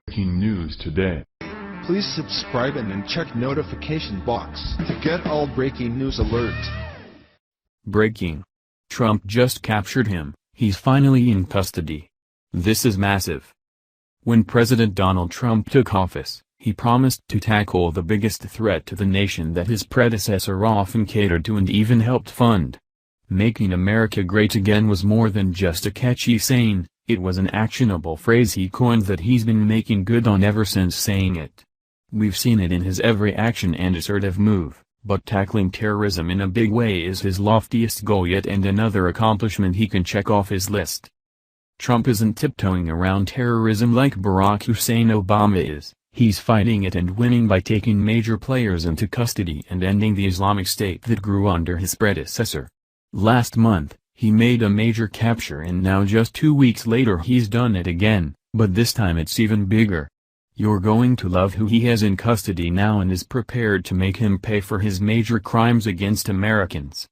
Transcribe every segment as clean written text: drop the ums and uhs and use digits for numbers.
Breaking news today. Please subscribe and then check notification box to get all breaking news alerts. Breaking. Trump just captured him, he's finally in custody. This is massive. When President Donald Trump took office, he promised to tackle the biggest threat to the nation that his predecessor often catered to and even helped fund. Making America Great Again was more than just a catchy saying, it was an actionable phrase he coined that he's been making good on ever since saying it. We've seen it in his every action and assertive move, but tackling terrorism in a big way is his loftiest goal yet and another accomplishment he can check off his list. Trump isn't tiptoeing around terrorism like Barack Hussein Obama is, he's fighting it and winning by taking major players into custody and ending the Islamic State that grew under his predecessor. Last month, he made a major capture and now just 2 weeks later he's done it again, but this time it's even bigger. You're going to love who he has in custody now and is prepared to make him pay for his major crimes against Americans.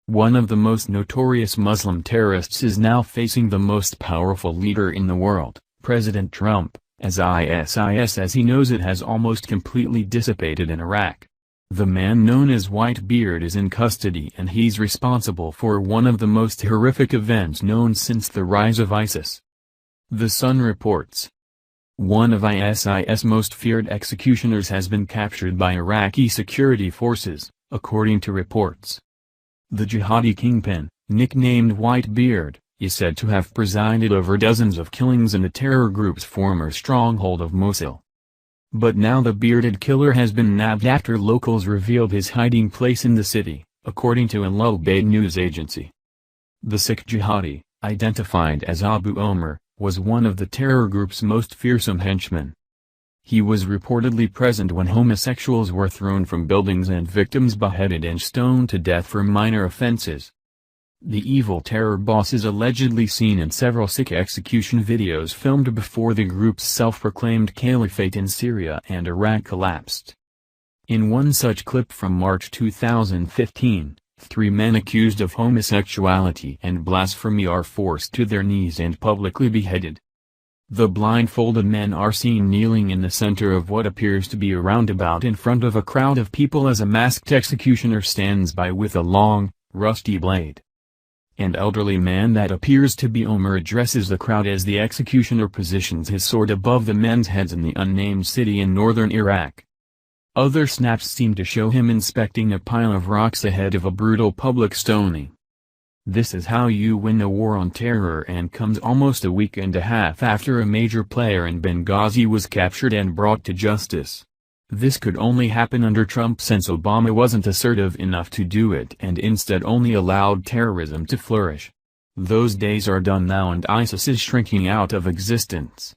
One of the most notorious Muslim terrorists is now facing the most powerful leader in the world, President Trump, as ISIS as he knows it has almost completely dissipated in Iraq. The man known as Whitebeard is in custody and he's responsible for one of the most horrific events known since the rise of ISIS. The Sun reports. One of ISIS' most feared executioners has been captured by Iraqi security forces, according to reports. The jihadi kingpin, nicknamed Whitebeard, is said to have presided over dozens of killings in the terror group's former stronghold of Mosul. But now the bearded killer has been nabbed after locals revealed his hiding place in the city, according to Al Ubaid news agency. The Sikh jihadi, identified as Abu Omar, was one of the terror group's most fearsome henchmen. He was reportedly present when homosexuals were thrown from buildings and victims beheaded and stoned to death for minor offenses. The evil terror boss is allegedly seen in several Sikh execution videos filmed before the group's self-proclaimed caliphate in Syria and Iraq collapsed. In one such clip from March 2015, 3 men accused of homosexuality and blasphemy are forced to their knees and publicly beheaded. The blindfolded men are seen kneeling in the center of what appears to be a roundabout in front of a crowd of people as a masked executioner stands by with a long, rusty blade. An elderly man that appears to be Omar addresses the crowd as the executioner positions his sword above the men's heads in the unnamed city in northern Iraq. Other snaps seem to show him inspecting a pile of rocks ahead of a brutal public stoning. This is how you win a war on terror and comes almost a week and a half after a major player in Benghazi was captured and brought to justice. This could only happen under Trump since Obama wasn't assertive enough to do it and instead only allowed terrorism to flourish. Those days are done now and ISIS is shrinking out of existence.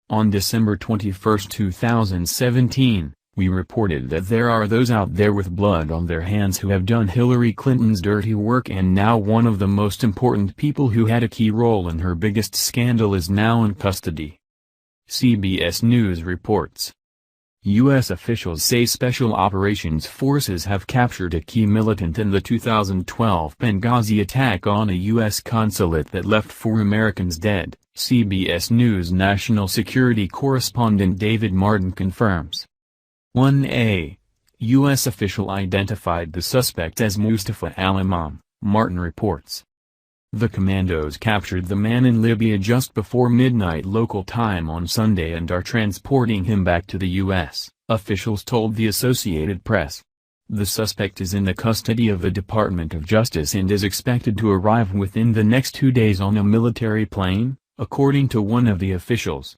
On December 21, 2017, we reported that there are those out there with blood on their hands who have done Hillary Clinton's dirty work and now one of the most important people who had a key role in her biggest scandal is now in custody. CBS News reports. U.S. officials say Special Operations Forces have captured a key militant in the 2012 Benghazi attack on a U.S. consulate that left 4 Americans dead, CBS News national security correspondent David Martin confirms. 1A. U.S. official identified the suspect as Mustafa al-Imam, Martin reports. The commandos captured the man in Libya just before midnight local time on Sunday and are transporting him back to the U.S., officials told the Associated Press. The suspect is in the custody of the Department of Justice and is expected to arrive within the next 2 days on a military plane, according to one of the officials.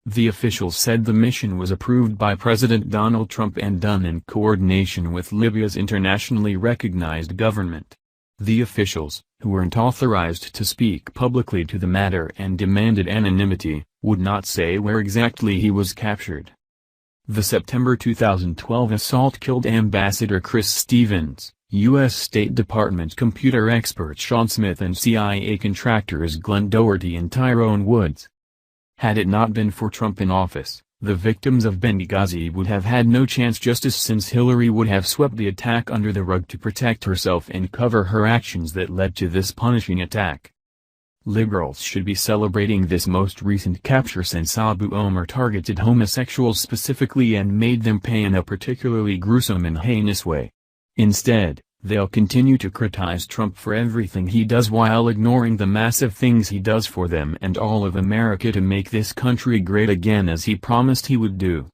The officials said the mission was approved by President Donald Trump and done in coordination with Libya's internationally recognized government. The officials, who weren't authorized to speak publicly to the matter and demanded anonymity, would not say where exactly he was captured. The September 2012 assault killed Ambassador Chris Stevens, U.S. State Department computer expert Sean Smith and CIA contractors Glenn Doherty and Tyrone Woods. Had it not been for Trump in office, the victims of Benghazi would have had no chance justice since Hillary would have swept the attack under the rug to protect herself and cover her actions that led to this punishing attack. Liberals should be celebrating this most recent capture since Abu Omar targeted homosexuals specifically and made them pay in a particularly gruesome and heinous way. Instead, they'll continue to criticize Trump for everything he does while ignoring the massive things he does for them and all of America to make this country great again as he promised he would do.